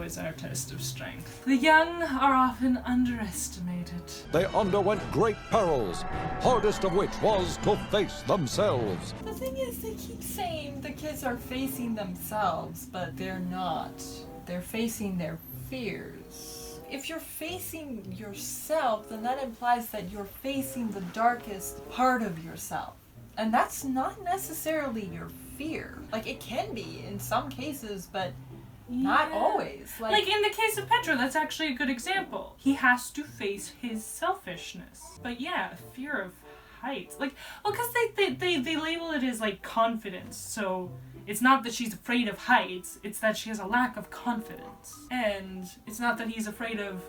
is our test of strength. The young are often underestimated. They underwent great perils, hardest of which was to face themselves. The thing is, they keep saying the kids are facing themselves, but they're not. They're facing their fears. If you're facing yourself, then that implies that you're facing the darkest part of yourself. And that's not necessarily your fear. Like, it can be in some cases, but not always. Like in the case of Petro, that's actually a good example. He has to face his selfishness. But yeah, fear of heights. Like, well, because they label it as, like, confidence. So it's not that she's afraid of heights, it's that she has a lack of confidence. And it's not that he's afraid of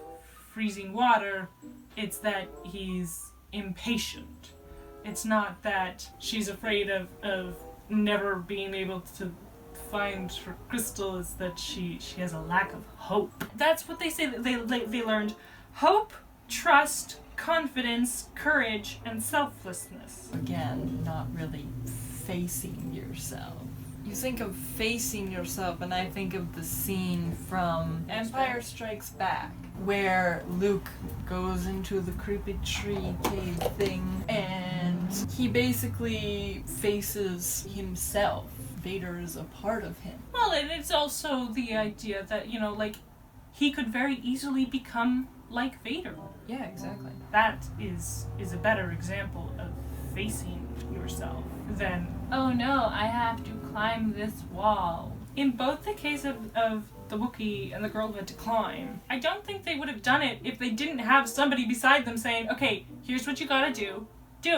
freezing water, it's that he's impatient. It's not that she's afraid of never being able to find her crystal, it's that she has a lack of hope. That's what they say that they learned. Hope, trust, confidence, courage, and selflessness. Again, not really facing yourself. You think of facing yourself, and I think of the scene from Empire Strikes Back, where Luke goes into the creepy tree cave thing, and he basically faces himself. Vader is a part of him. Well, and it's also the idea that, you know, like, he could very easily become like Vader. Yeah, exactly. That is a better example of facing yourself than, oh no, I have to climb this wall. In both the case of the Wookiee and the girl who had to climb, I don't think they would have done it if they didn't have somebody beside them saying, okay, here's what you gotta do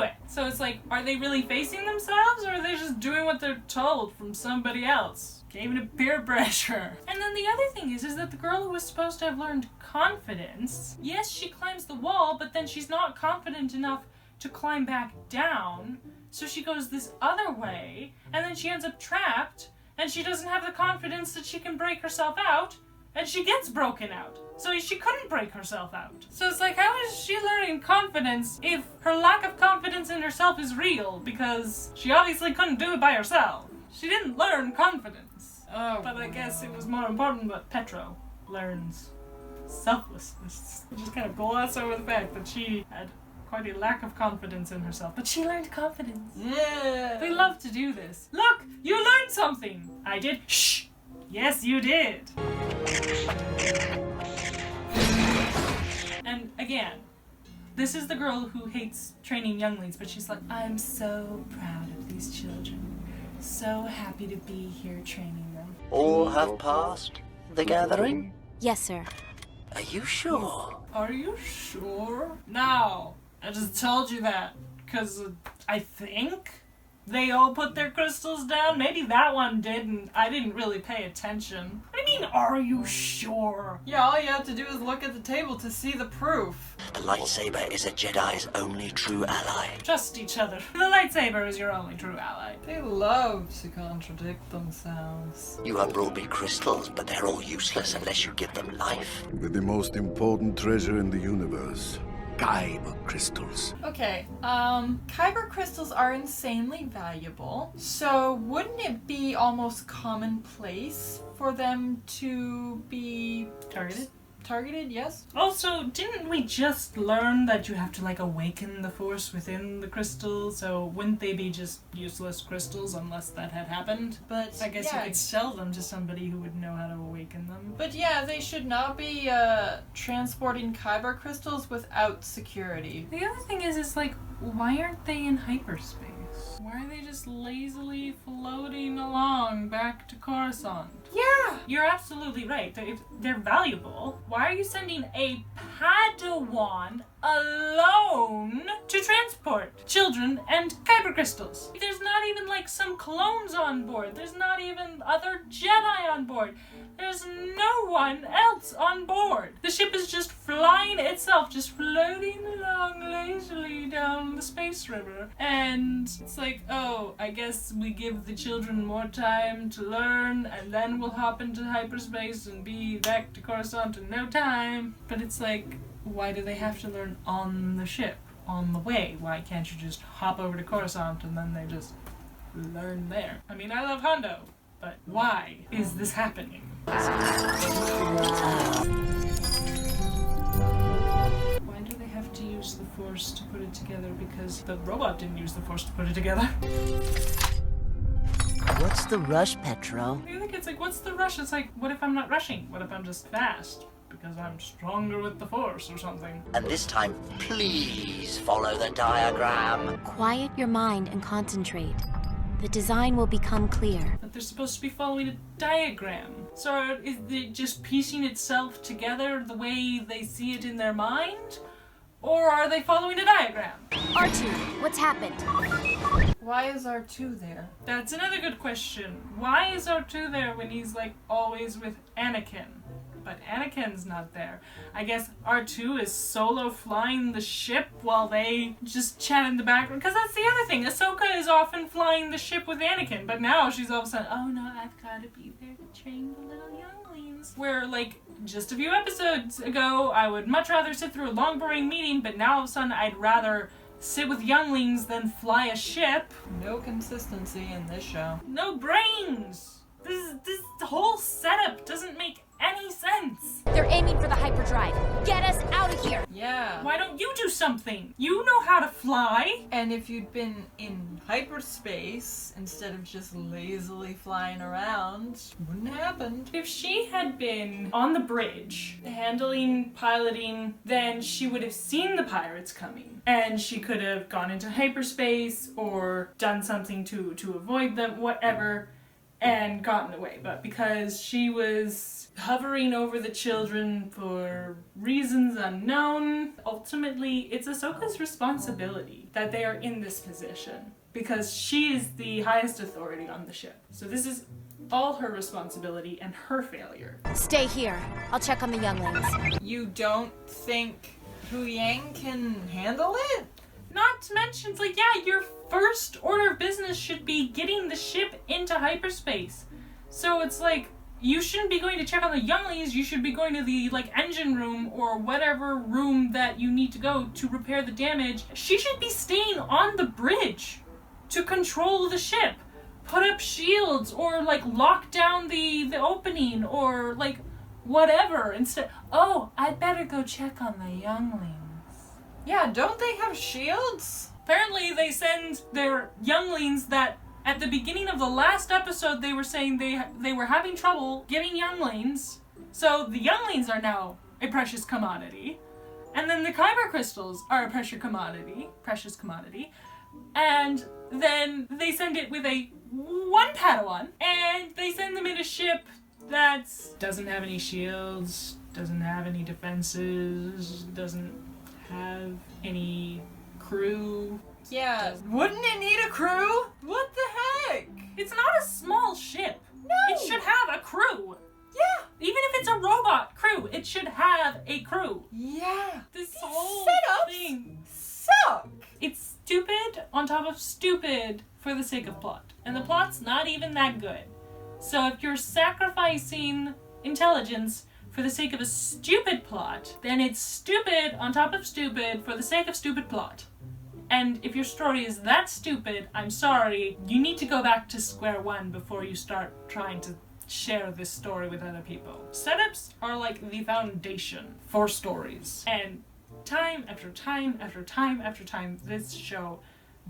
it. So it's like, are they really facing themselves, or are they just doing what they're told from somebody else? Gave it peer pressure. And then the other thing is that the girl who was supposed to have learned confidence, yes, she climbs the wall, but then she's not confident enough to climb back down, so she goes this other way, and then she ends up trapped, and she doesn't have the confidence that she can break herself out, and she gets broken out. So she couldn't break herself out. So it's like, how is she learning confidence if her lack of confidence in herself is real? Because she obviously couldn't do it by herself. She didn't learn confidence. Oh, but I guess it was more important that Petro learns selflessness. Just kind of gloss over the fact that she had quite a lack of confidence in herself. But she learned confidence. Yeah. They love to do this. Look, you learned something. I did. Shh. Yes, you did. And again, this is the girl who hates training younglings, but she's like, I'm so proud of these children. So happy to be here training them. All have passed the gathering? Yes, sir. Are you sure? Are you sure? No, I just told you that because I think they all put their crystals down. Maybe that one didn't. I didn't really pay attention. What do you mean, are you sure? Yeah, all you have to do is look at the table to see the proof. The lightsaber is a Jedi's only true ally. Trust each other. The lightsaber is your only true ally. They love to contradict themselves. You have brought me crystals, but they're all useless unless you give them life. With the most important treasure in the universe, Kyber crystals. Okay, Kyber crystals are insanely valuable, so wouldn't it be almost commonplace for them to be targeted, yes? Also, didn't we just learn that you have to, like, awaken the force within the crystal? So wouldn't they be just useless crystals unless that had happened? But I guess yeah, you could sell them to somebody who would know how to awaken them. But yeah, they should not be transporting Kyber crystals without security. The other thing is like, why aren't they in hyperspace? Why are they just lazily floating along back to Coruscant? Yeah! You're absolutely right. If they're valuable, why are you sending a Padawan alone to transport children and kyber crystals? There's not even like some clones on board. There's not even other Jedi on board. There's no one else on board. The ship is just flying itself, just floating along lazily down the space river. And it's like, oh, I guess we give the children more time to learn, and then we'll hop into hyperspace and be back to Coruscant in no time. But it's like, why do they have to learn on the ship, on the way? Why can't you just hop over to Coruscant and then they just learn there? I mean, I love Hondo, but why is this happening? Why do they have to use the Force to put it together? Because the robot didn't use the Force to put it together. What's the rush, Petro? I think it's like, what's the rush? It's like, what if I'm not rushing? What if I'm just fast? Because I'm stronger with the Force or something. And this time, please follow the diagram. Quiet your mind and concentrate. The design will become clear. But they're supposed to be following a diagram. So is it just piecing itself together the way they see it in their mind? Or are they following a diagram? R2, what's happened? Why is R2 there? That's another good question. Why is R2 there when he's like always with Anakin? But Anakin's not there. I guess R2 is solo flying the ship while they just chat in the background. Because that's the other thing. Ahsoka is often flying the ship with Anakin. But now she's all of a sudden, oh no, I've got to be there to train the little younglings. Where like just a few episodes ago, I would much rather sit through a long boring meeting. But now all of a sudden I'd rather sit with younglings than fly a ship. No consistency in this show. No brains. This whole setup doesn't make any sense. They're aiming for the hyperdrive. Get us out of here! Yeah. Why don't you do something? You know how to fly. And if you'd been in hyperspace instead of just lazily flying around, wouldn't have happened. If she had been on the bridge, handling, piloting, then she would have seen the pirates coming. And she could have gone into hyperspace or done something to avoid them, whatever, and gotten away. But because she was hovering over the children for reasons unknown, ultimately it's Ahsoka's responsibility that they are in this position. Because she is the highest authority on the ship. So this is all her responsibility and her failure. Stay here. I'll check on the younglings. You don't think Hu Yang can handle it? Not to mention, it's like, yeah, your first order of business should be getting the ship into hyperspace. So it's like, you shouldn't be going to check on the younglings, you should be going to the, like, engine room or whatever room that you need to go to repair the damage. She should be staying on the bridge to control the ship. Put up shields or, like, lock down the opening or, like, whatever. Instead, oh, I better go check on the younglings. Yeah, don't they have shields? Apparently they send their younglings that at the beginning of the last episode they were saying they were having trouble getting younglings. So the younglings are now a precious commodity. And then the kyber crystals are a precious commodity. And then they send it with one Padawan, and they send them in a ship that doesn't have any shields, doesn't have any defenses, doesn't have any crew. Yeah, wouldn't it need a crew? What the heck? It's not a small ship. No! It should have a crew. Yeah! Even if it's a robot crew, it should have a crew. Yeah! This These whole setups thing. suck! It's stupid on top of stupid for the sake of plot. And the plot's not even that good. So if you're sacrificing intelligence for the sake of a stupid plot, then it's stupid on top of stupid for the sake of stupid plot. And if your story is that stupid, I'm sorry, you need to go back to square one before you start trying to share this story with other people. Setups are like the foundation for stories. And time after time after time after time, this show,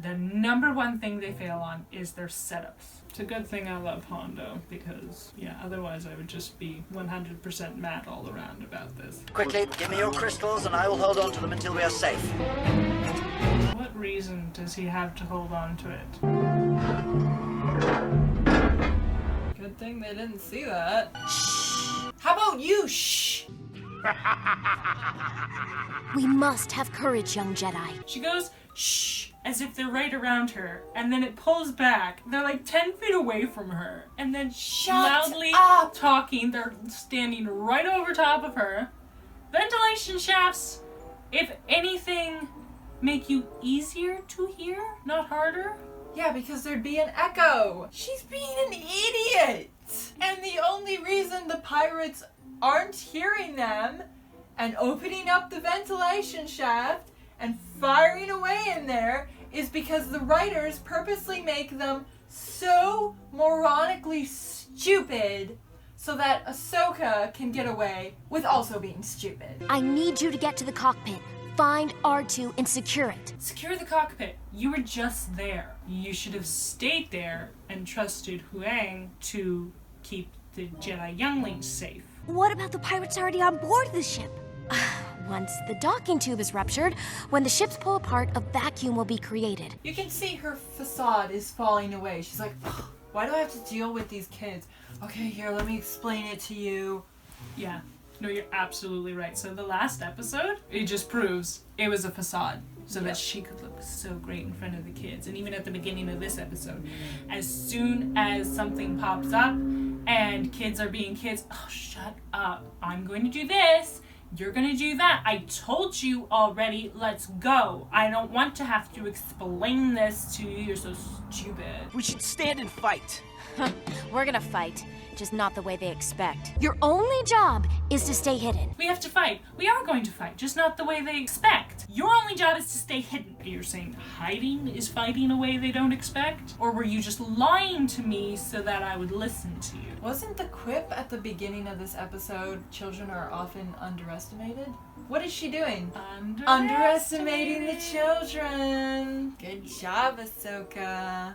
the number one thing they fail on is their setups. It's a good thing I love Hondo, because, yeah, otherwise I would just be 100% mad all around about this. Quickly, give me your crystals and I will hold on to them until we are safe. What reason does he have to hold on to it? Good thing they didn't see that. Shh! How about you? Shh! We must have courage, young Jedi. She goes, shh, as if they're right around her, and then it pulls back. They're like 10 feet away from her, and then loudly up. talking. They're standing right over top of her. Ventilation shafts, if anything, make you easier to hear, not harder. Yeah, because there'd be an echo. She's being an idiot. And the only reason the pirates aren't hearing them and opening up the ventilation shaft and firing away in there is because the writers purposely make them so moronically stupid so that Ahsoka can get away with also being stupid. I need you to get to the cockpit. Find R2 and secure it. Secure the cockpit. You were just there. You should have stayed there and trusted Huang to keep the Jedi younglings safe. What about the pirates already on board the ship? Once the docking tube is ruptured, when the ships pull apart, a vacuum will be created. You can see her facade is falling away. She's like, why do I have to deal with these kids? Okay, here, let me explain it to you. Yeah. No, you're absolutely right. So the last episode, it just proves it was a facade so that she could look so great in front of the kids. And even at the beginning of this episode, as soon as something pops up and kids are being kids, oh, shut up. I'm going to do this. You're going to do that. I told you already. Let's go. I don't want to have to explain this to you. You're so stupid. We should stand and fight. We're gonna fight, just not the way they expect. Your only job is to stay hidden. We have to fight. We are going to fight, just not the way they expect. Your only job is to stay hidden. You're saying hiding is fighting a way they don't expect? Or were you just lying to me so that I would listen to you? Wasn't the quip at the beginning of this episode, children are often underestimated? What is she doing? Underestimating the children. Good job, Ahsoka.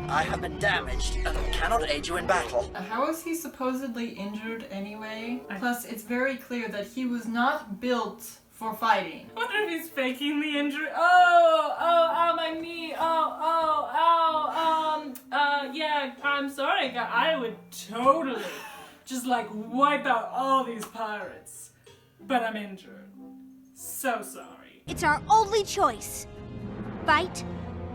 I have been damaged and cannot aid you in battle. How is he supposedly injured anyway? Plus, it's very clear that he was not built for fighting. I wonder if he's faking the injury. My knee. Yeah, I'm sorry. I would totally just like wipe out all these pirates. But I'm injured. So sorry. It's our only choice. Fight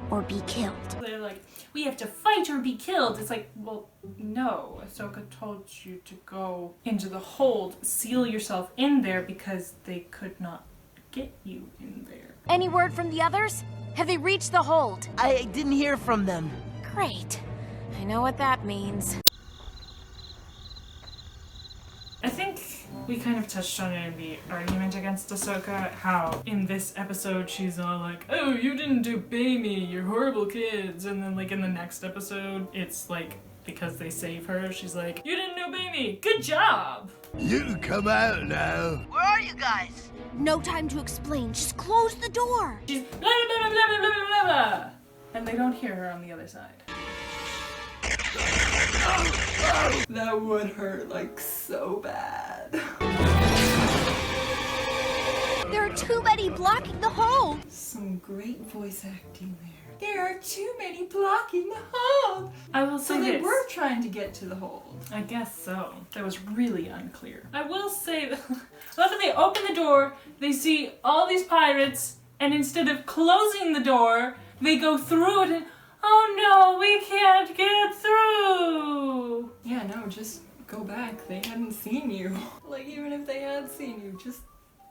or be killed. They're like, we have to fight or be killed. It's like, well, no. Ahsoka told you to go into the hold, seal yourself in there because they could not get you in there. Any word from the others? Have they reached the hold? I didn't hear from them. Great. I know what that means. I think we kind of touched on it in the argument against Ahsoka, how in this episode she's all like, oh, you didn't obey me, you're horrible kids. And then like in the next episode, it's like, because they save her, she's like, you didn't obey me, good job. You can come out now. Where are you guys? No time to explain. Just close the door. She's blah, blah, blah, blah, blah, blah, blah, blah. And they don't hear her on the other side. That would hurt like so bad. There are too many blocking the hold. Some great voice acting there. There are too many blocking the hold. I will So say they this. were trying to get to the hold. I guess so. That was really unclear. I will say that after they open the door, they see all these pirates, and instead of closing the door, they go through it and, oh no, we can't get through. Yeah, no, just go back. They hadn't seen you. Like, even if they had seen you, just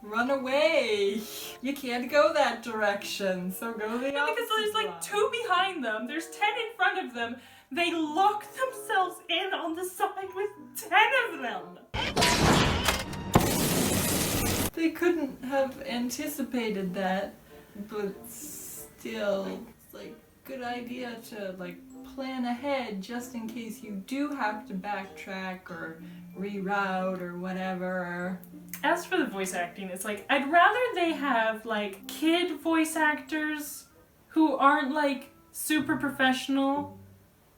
run away. You can't go that direction, so go the opposite. Because there's like 2 behind them, there's 10 in front of them. They lock themselves in on the side with 10 of them. They couldn't have anticipated that, but still, it's like good idea to like plan ahead just in case you do have to backtrack or reroute or whatever. As for the voice acting, it's like, I'd rather they have like kid voice actors who aren't like super professional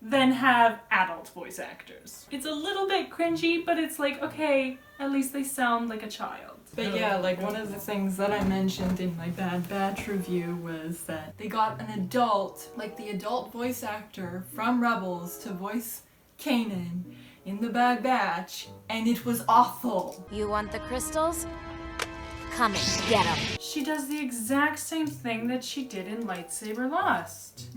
than have adult voice actors. It's a little bit cringy, but it's like, okay, at least they sound like a child. But yeah, like one of the things that I mentioned in my Bad Batch review was that they got an adult, like the adult voice actor from Rebels to voice Kanan in the Bad Batch, and it was awful. You want the crystals? Come and get them. She does the exact same thing that she did in Lightsaber Lost.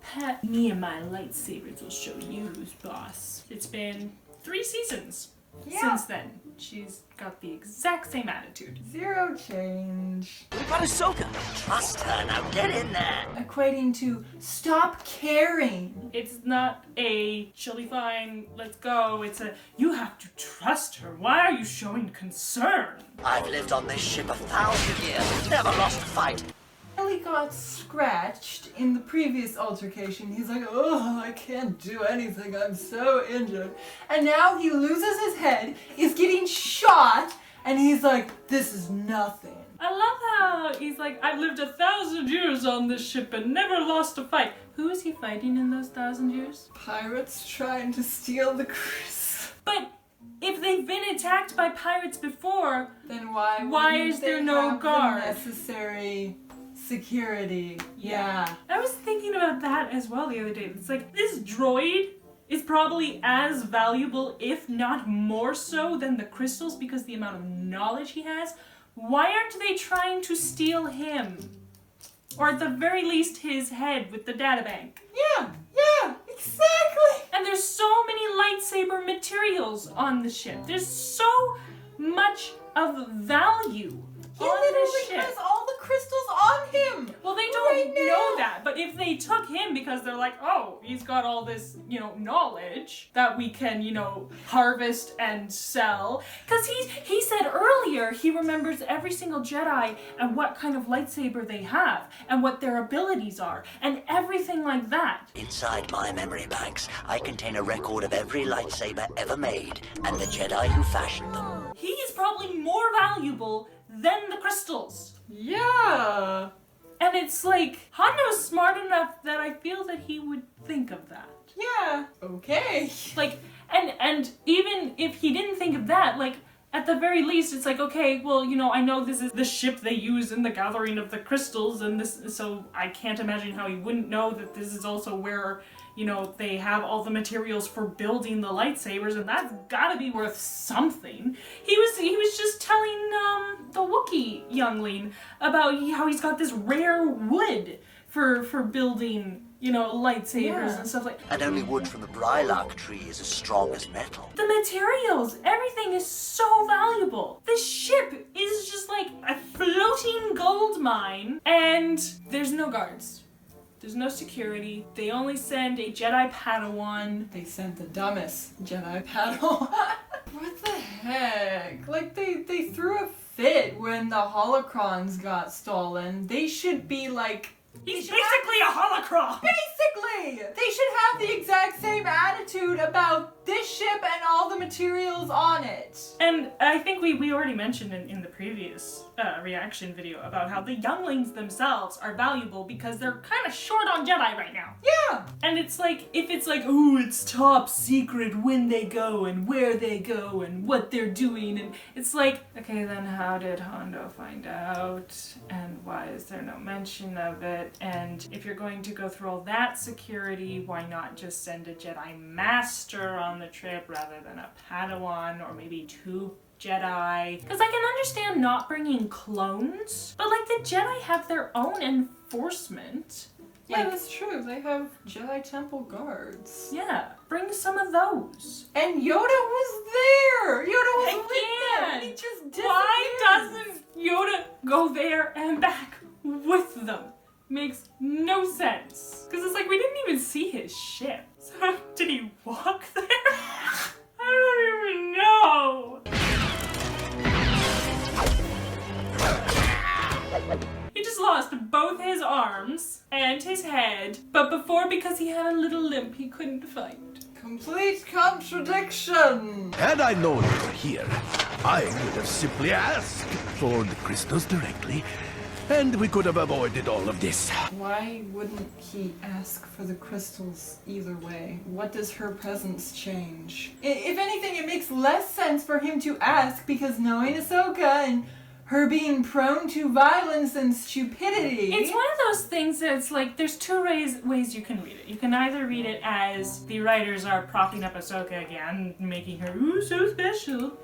Pet, me and my lightsabers will show you who's boss. It's been 3 seasons since then. She's got the exact same attitude. Zero change. What about Ahsoka? Trust her, now get in there. Equating to stop caring. It's not a, she'll be fine, let's go. It's a, you have to trust her. Why are you showing concern? I've lived on this ship 1,000 years, never lost a fight. At barely got scratched in the previous altercation. He's like, oh, I can't do anything, I'm so injured. And now he loses his head, is getting shot, and he's like, this is nothing. I love how he's like, I've lived 1,000 years on this ship and never lost a fight. Who is he fighting in those 1,000 years? Pirates trying to steal the crystal. But if they've been attacked by pirates before, Then why wouldn't is there no have guard? the necessary security? Yeah. I was thinking about that as well the other day. It's like, this droid is probably as valuable, if not more so, than the crystals because the amount of knowledge he has. Why aren't they trying to steal him? Or at the very least his head with the databank. Yeah, exactly. And there's so many lightsaber materials on the ship. There's so much of value He on the literally ship. has all the crystals on him. Well, they don't right know now. that, but if they took him because they're like, oh, he's got all this, knowledge that we can, harvest and sell. Because he said earlier he remembers every single Jedi and what kind of lightsaber they have and what their abilities are and everything like that. Inside my memory banks, I contain a record of every lightsaber ever made and the Jedi who fashioned them. He is probably more valuable than the crystals. Yeah. And it's like, Hondo's smart enough that I feel that he would think of that. Yeah. Okay. Like, and even if he didn't think of that, like, at the very least, it's like, okay, well, I know this is the ship they use in the gathering of the crystals, and this, so I can't imagine how he wouldn't know that this is also where, they have all the materials for building the lightsabers, and that's gotta be worth something. He was just telling, the Wookiee youngling about how he's got this rare wood for building, lightsabers and stuff like that. And only wood from the Brylark tree is as strong as metal. The materials, everything is so valuable. This ship is just like a floating gold mine, and there's no guards. There's no security. They only send a Jedi Padawan. They sent the dumbest Jedi Padawan. What the heck? Like, they threw a fit when the holocrons got stolen. They should be like... He's basically a holocron! Basically! They should have the exact same attitude about this ship and all the materials on it. And I think we already mentioned in the previous reaction video about how the younglings themselves are valuable because they're kind of short on Jedi right now. Yeah! And it's like, if it's like, oh, it's top secret when they go and where they go and what they're doing, and it's like, okay, then how did Hondo find out? And why is there no mention of it? And if you're going to go through all that security, why not just send a Jedi Master on the trip rather than a Padawan or maybe 2 Jedi? Because I can understand not bringing clones, but like the Jedi have their own enforcement. Yeah, Like, that's true. They have Jedi Temple guards. yeah, bring some of those. And Yoda was there! Yoda was with them! Again! And he just disappeared! Why doesn't Yoda go there and back with them? Makes no sense. Because it's like, we didn't even see his ship. So did he walk there? I don't even know. He just lost both his arms and his head, but before, because he had a little limp, he couldn't fight. Complete contradiction! Had I known you were here, I would have simply asked for the crystals directly, and we could have avoided all of this. Why wouldn't he ask for the crystals either way? What does her presence change? If anything, it makes less sense for him to ask because knowing Ahsoka and her being prone to violence and stupidity. It's one of those things that it's like, there's two ways you can read it. You can either read it as the writers are propping up Ahsoka again, making her, ooh, so special,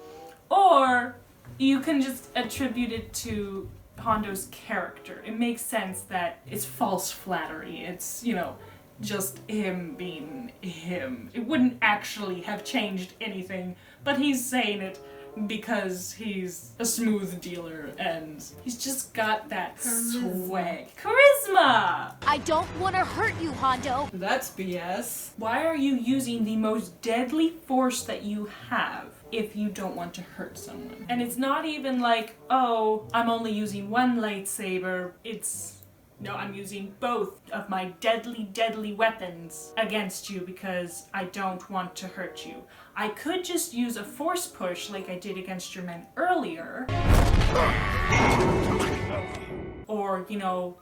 or you can just attribute it to Hondo's character. It makes sense that it's false flattery. It's, just him being him. It wouldn't actually have changed anything, but he's saying it because he's a smooth dealer and he's just got that swag. Charisma! I don't want to hurt you, Hondo. That's BS. Why are you using the most deadly force that you have if you don't want to hurt someone? And it's not even like, oh, I'm only using one lightsaber. It's No, I'm using both of my deadly, deadly weapons against you because I don't want to hurt you. I could just use a force push like I did against your men earlier. Or, you know,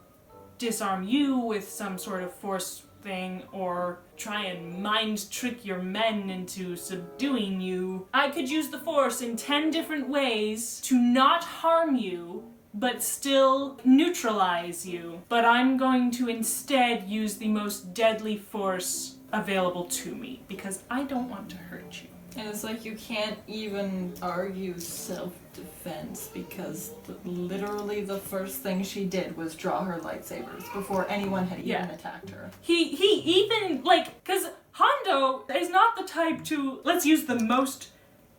disarm you with some sort of force thing, or try and mind trick your men into subduing you. I could use the force in 10 different ways to not harm you, but still neutralize you. But I'm going to instead use the most deadly force available to me, because I don't want to hurt you. And it's like you can't even argue self-defense because literally the first thing she did was draw her lightsabers before anyone had even attacked her. He even, like, because Hondo is not the type to, let's use the most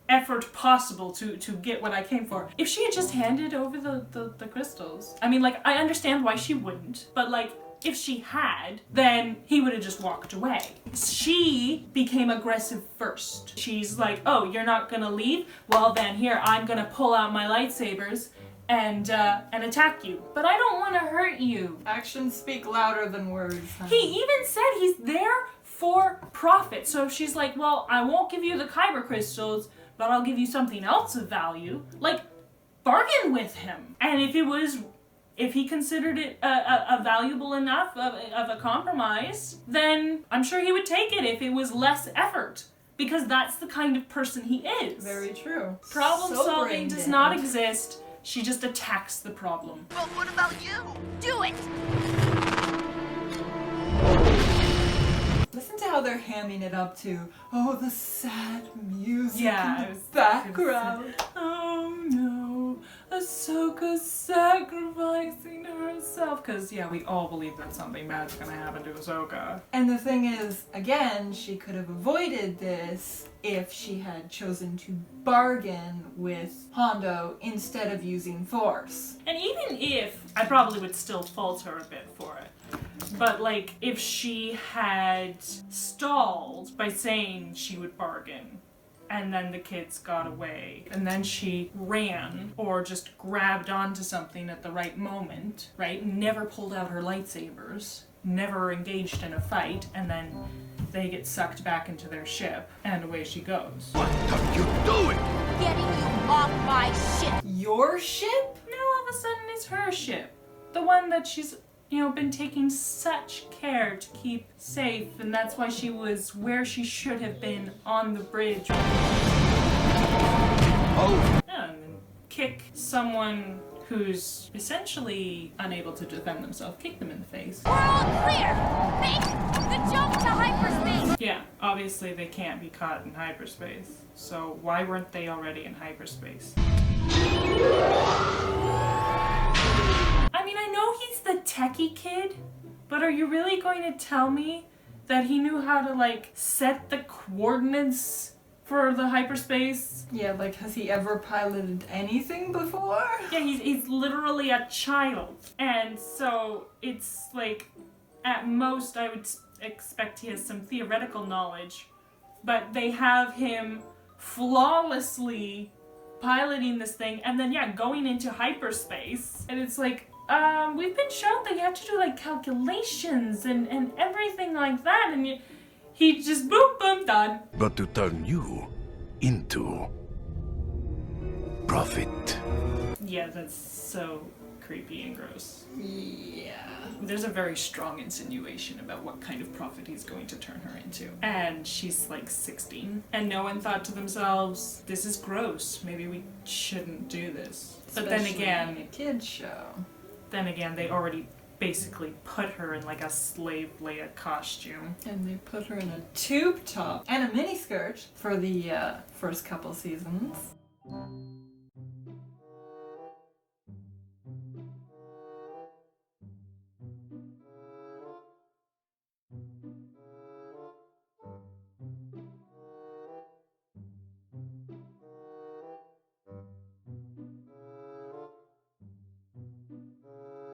effort possible to get what I came for. If she had just handed over the crystals, I mean, like, I understand why she wouldn't, but, like, if she had, then he would have just walked away. She became aggressive first. She's like, oh, you're not gonna leave? Well then, here, I'm gonna pull out my lightsabers and attack you. But I don't want to hurt you. Actions speak louder than words. Huh? He even said he's there for profit. So if she's like, well, I won't give you the kyber crystals, but I'll give you something else of value, like, bargain with him. And if he considered it a valuable enough of a compromise, then I'm sure he would take it if it was less effort. Because that's the kind of person he is. Very true. Problem So solving does brain-dead. not exist. She just attacks the problem. But what about you? Do it! Listen to how they're hamming it up to, oh, the sad music Yeah, in it the was- background. Oh no, Ahsoka sacrificing herself. Because, yeah, we all believe that something bad's gonna happen to Ahsoka. And the thing is, again, she could have avoided this if she had chosen to bargain with Hondo instead of using force. And even if, I probably would still fault her a bit for it. But, like, if she had stalled by saying she would bargain, and then the kids got away, and then she ran, or just grabbed onto something at the right moment, right? Never pulled out her lightsabers, never engaged in a fight, and then they get sucked back into their ship, and away she goes. What are you doing? Getting you off my ship! Your ship? Now all of a sudden it's her ship. The one that she's, you know, been taking such care to keep safe, and that's why she was where she should have been, on the bridge. Oh, Yeah, and then kick someone who's essentially unable to defend themselves, kick them in the face. We're all clear! Make the jump to hyperspace! Yeah, obviously they can't be caught in hyperspace. So why weren't they already in hyperspace? I mean, I know he's the techie kid, but are you really going to tell me that he knew how to, like, set the coordinates for the hyperspace? Yeah, like, has he ever piloted anything before? Yeah, he's literally a child. And so it's like, at most I would expect he has some theoretical knowledge, but they have him flawlessly piloting this thing and then, yeah, going into hyperspace. And it's like, we've been shown that you have to do, like, calculations and everything like that, and he just boom, boom, done. but to turn you into profit. Yeah, that's so creepy and gross. Yeah. There's a very strong insinuation about what kind of prophet he's going to turn her into. And she's like 16. And no one thought to themselves, this is gross. Maybe we shouldn't do this. But then Especially again, in a kid's show. they already basically put her in like a slave Leia costume. And they put her in a tube top and a miniskirt for the first couple seasons.